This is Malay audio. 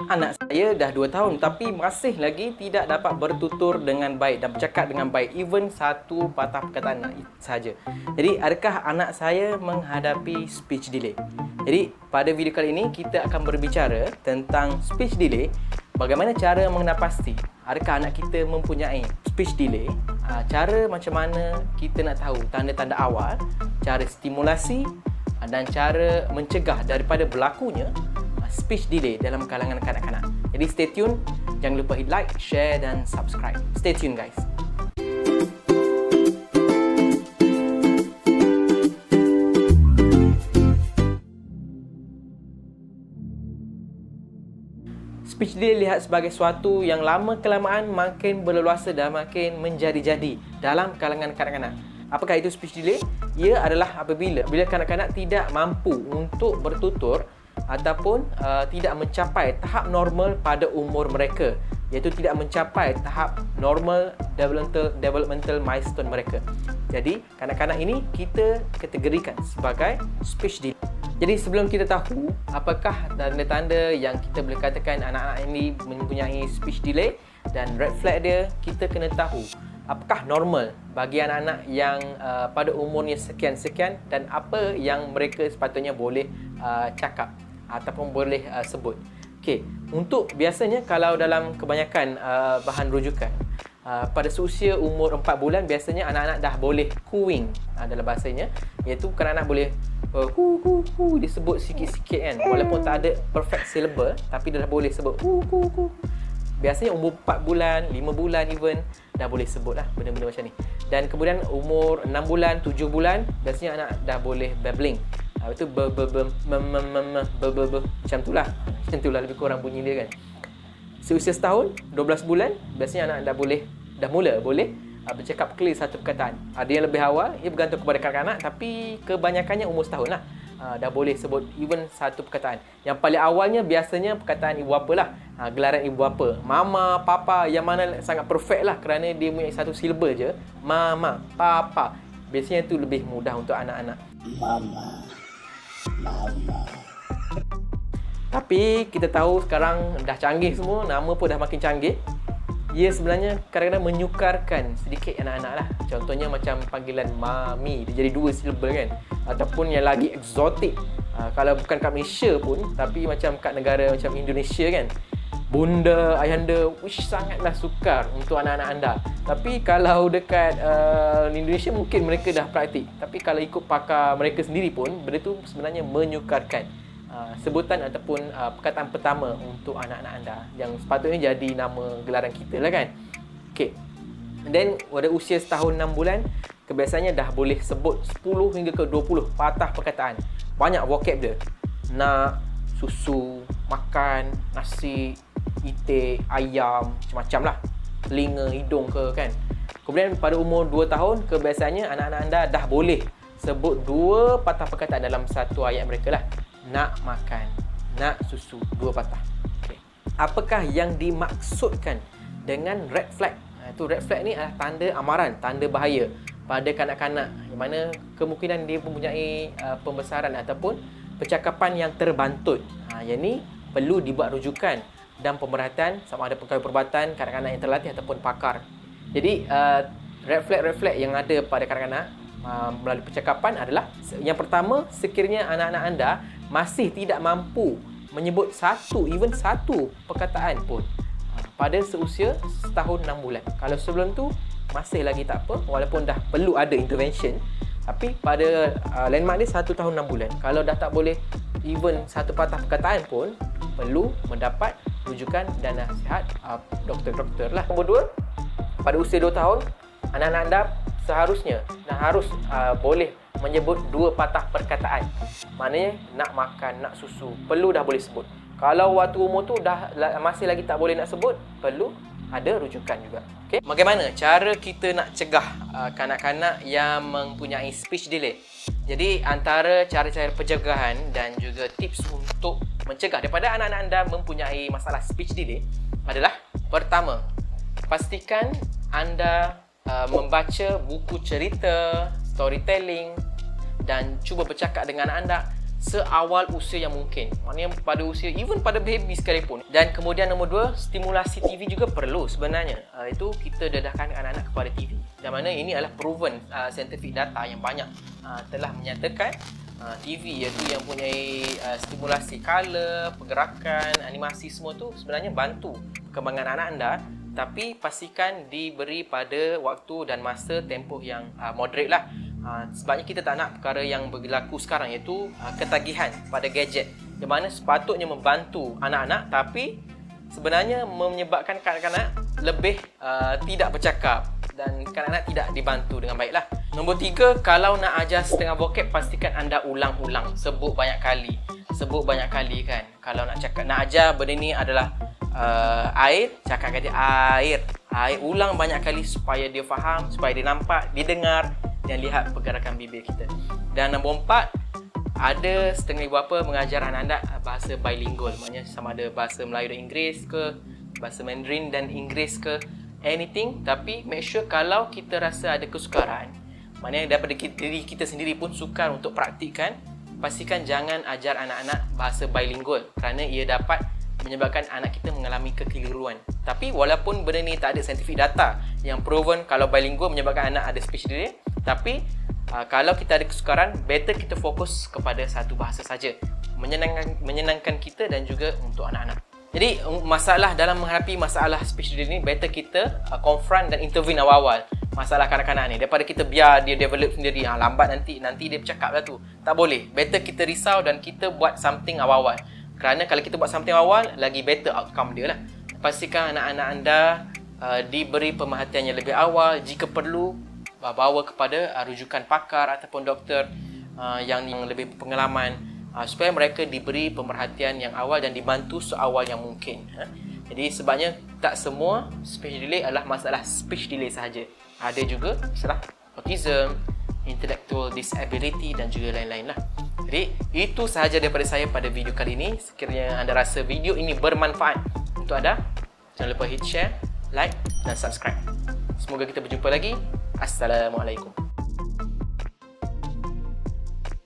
Anak saya dah 2 tahun tapi masih lagi tidak dapat bertutur dengan baik dan bercakap dengan baik, even satu patah perkataan saja. Jadi, adakah anak saya menghadapi speech delay? Jadi, pada video kali ini kita akan berbicara tentang speech delay. Bagaimana cara mengenal pasti adakah anak kita mempunyai speech delay, cara macam mana kita nak tahu tanda-tanda awal, cara stimulasi dan cara mencegah daripada berlakunya speech delay dalam kalangan kanak-kanak. Jadi stay tune, jangan lupa hit like, share dan subscribe. Stay tune guys. Speech delay dilihat sebagai suatu yang lama kelamaan makin berleluasa dan makin menjadi-jadi dalam kalangan kanak-kanak. Apakah itu speech delay? Ia adalah apabila kanak-kanak tidak mampu untuk bertutur ataupun tidak mencapai tahap normal pada umur mereka, iaitu tidak mencapai tahap normal developmental milestone mereka. Jadi, kanak-kanak ini kita kategorikan sebagai speech delay. Jadi, sebelum kita tahu apakah tanda-tanda yang kita boleh katakan anak-anak ini mempunyai speech delay dan red flag dia, kita kena tahu apakah normal bagi anak-anak yang pada umurnya sekian-sekian dan apa yang mereka sepatutnya boleh cakap ataupun boleh sebut. Okey, untuk biasanya kalau dalam kebanyakan bahan rujukan pada seusia umur 4 bulan biasanya anak-anak dah boleh cooing dalam bahasanya, iaitu kanak-kanak boleh disebut sikit-sikit kan, walaupun tak ada perfect syllable tapi dia dah boleh sebut Biasanya umur 4 bulan, 5 bulan even dah boleh sebut lah benda-benda macam ni. Dan kemudian umur 6 bulan, 7 bulan biasanya anak dah boleh babbling. Itu macam tu lah. Macam tu lah lebih kurang bunyi dia kan. Seusia setahun, 12 bulan biasanya anak dah mula boleh bercakap clear satu perkataan. Ada yang lebih awal, ia bergantung kepada kanak-kanak, tapi kebanyakannya umur setahun lah. Dah boleh sebut even satu perkataan. Yang paling awalnya biasanya perkataan ibu bapa lah. Gelaran ibu bapa, mama, papa, yang mana sangat perfect lah kerana dia punya satu syllable je. Mama, papa. Biasanya tu lebih mudah untuk anak-anak. Mama. Tapi kita tahu sekarang dah canggih semua, nama pun dah makin canggih. Ia sebenarnya kadang-kadang menyukarkan sedikit anak-anak lah. Contohnya macam panggilan mami, dia jadi 2 syllable kan. Ataupun yang lagi eksotik, kalau bukan kat Malaysia pun, tapi macam kat negara macam Indonesia kan, bunda, ayahanda, which sangatlah sukar untuk anak-anak anda. Tapi kalau dekat Indonesia mungkin mereka dah praktik. Tapi kalau ikut pakar mereka sendiri pun, benda tu sebenarnya menyukarkan sebutan ataupun perkataan pertama untuk anak-anak anda yang sepatutnya jadi nama gelaran kita lah kan. Okay. Dan pada usia setahun 6 bulan, kebiasaannya dah boleh sebut 10 hingga ke 20 patah perkataan. Banyak vocab dia. Nak, susu, makan, nasi, itik, ayam, macam-macam lah. Telinga, hidung ke kan. Kemudian pada umur 2 tahun, kebiasaannya anak-anak anda dah boleh sebut 2 patah perkataan dalam satu ayat mereka lah. Nak makan, nak susu, 2 patah. Okay. Apakah yang dimaksudkan dengan red flag? Itu red flag ni adalah tanda amaran, tanda bahaya pada kanak-kanak, yang mana kemungkinan dia mempunyai pembesaran ataupun percakapan yang terbantut. Yang ni perlu dibuat rujukan dan pemerhatian sama ada pegawai perubatan, kanak-kanak yang terlatih ataupun pakar. Jadi red flag yang ada pada kanak-kanak melalui percakapan adalah, yang pertama, sekiranya anak-anak anda masih tidak mampu menyebut satu perkataan pun pada seusia setahun 6 bulan. Kalau sebelum tu masih lagi tak apa, walaupun dah perlu ada intervention, tapi pada landmark dia 1 tahun 6 bulan. Kalau dah tak boleh even satu patah perkataan pun, perlu mendapat rujukan dan nasihat doktor-doktor lah. Nombor 2, pada usia 2 tahun, anak-anak anda seharusnya dan harus boleh menyebut 2 patah perkataan. Maknanya nak makan, nak susu, perlu dah boleh sebut. Kalau waktu umur tu dah masih lagi tak boleh nak sebut, perlu ada rujukan juga. Okay? Bagaimana cara kita nak cegah kanak-kanak yang mempunyai speech delay? Jadi antara cara-cara pencegahan dan juga tips untuk mencegah daripada anak-anak anda mempunyai masalah speech delay adalah, pertama, pastikan anda membaca buku cerita, storytelling dan cuba bercakap dengan anak anda seawal usia yang mungkin. Maknanya pada usia, even pada baby sekalipun. Dan kemudian nombor 2, stimulasi TV juga perlu sebenarnya. Itu kita dedahkan anak-anak kepada TV. Yang mana ini adalah proven scientific data yang banyak telah menyatakan TV iaitu yang punyai stimulasi color, pergerakan, animasi semua tu sebenarnya bantu perkembangan anak anda. Tapi pastikan diberi pada waktu dan masa tempoh yang moderate lah. Sebabnya kita tak nak perkara yang berlaku sekarang iaitu ketagihan pada gadget, yang mana sepatutnya membantu anak-anak tapi sebenarnya menyebabkan kanak-kanak lebih tidak bercakap dan kanak-kanak tidak dibantu dengan baik lah. Nombor 3, kalau nak ajar setengah vocab, pastikan anda ulang-ulang, sebut banyak kali kan. Kalau nak cakap, nak ajar benda ni adalah air, cakap kata air, ulang banyak kali supaya dia faham, supaya dia nampak, dia dengar dan lihat pergerakan bibir kita. Dan nombor 4, ada setengah ibu bapa mengajar anak-anak bahasa bilingual, maknanya sama ada bahasa Melayu dan Inggeris ke, bahasa Mandarin dan Inggeris ke, anything. Tapi make sure kalau kita rasa ada kesukaran, maknanya daripada diri kita sendiri pun sukar untuk praktikkan, pastikan jangan ajar anak-anak bahasa bilingual kerana ia dapat menyebabkan anak kita mengalami kekeliruan. Tapi walaupun benda ni tak ada scientific data yang proven kalau bilingual menyebabkan anak ada speech delay, tapi kalau kita ada kesukaran, better kita fokus kepada satu bahasa saja, menyenangkan kita dan juga untuk anak-anak. Jadi masalah dalam menghadapi masalah speech delay ni, better kita confront dan intervene awal-awal masalah kanak-kanak ni, daripada kita biar dia develop sendiri. Lambat nanti dia bercakap lah tu. Tak boleh. Better kita risau dan kita buat something awal-awal. Kerana kalau kita buat something awal, lagi better outcome dia lah. Pastikan anak-anak anda diberi pemerhatian yang lebih awal. Jika perlu, bawa kepada rujukan pakar ataupun doktor yang lebih berpengalaman, supaya mereka diberi pemerhatian yang awal dan dibantu seawal yang mungkin. Jadi sebabnya tak semua speech delay adalah masalah speech delay sahaja. Ada juga masalah autism, intellectual disability dan juga lain-lain lah. Jadi itu sahaja daripada saya pada video kali ini. Sekiranya anda rasa video ini bermanfaat untuk anda, jangan lupa hit share, like dan subscribe. Semoga kita berjumpa lagi. Assalamualaikum.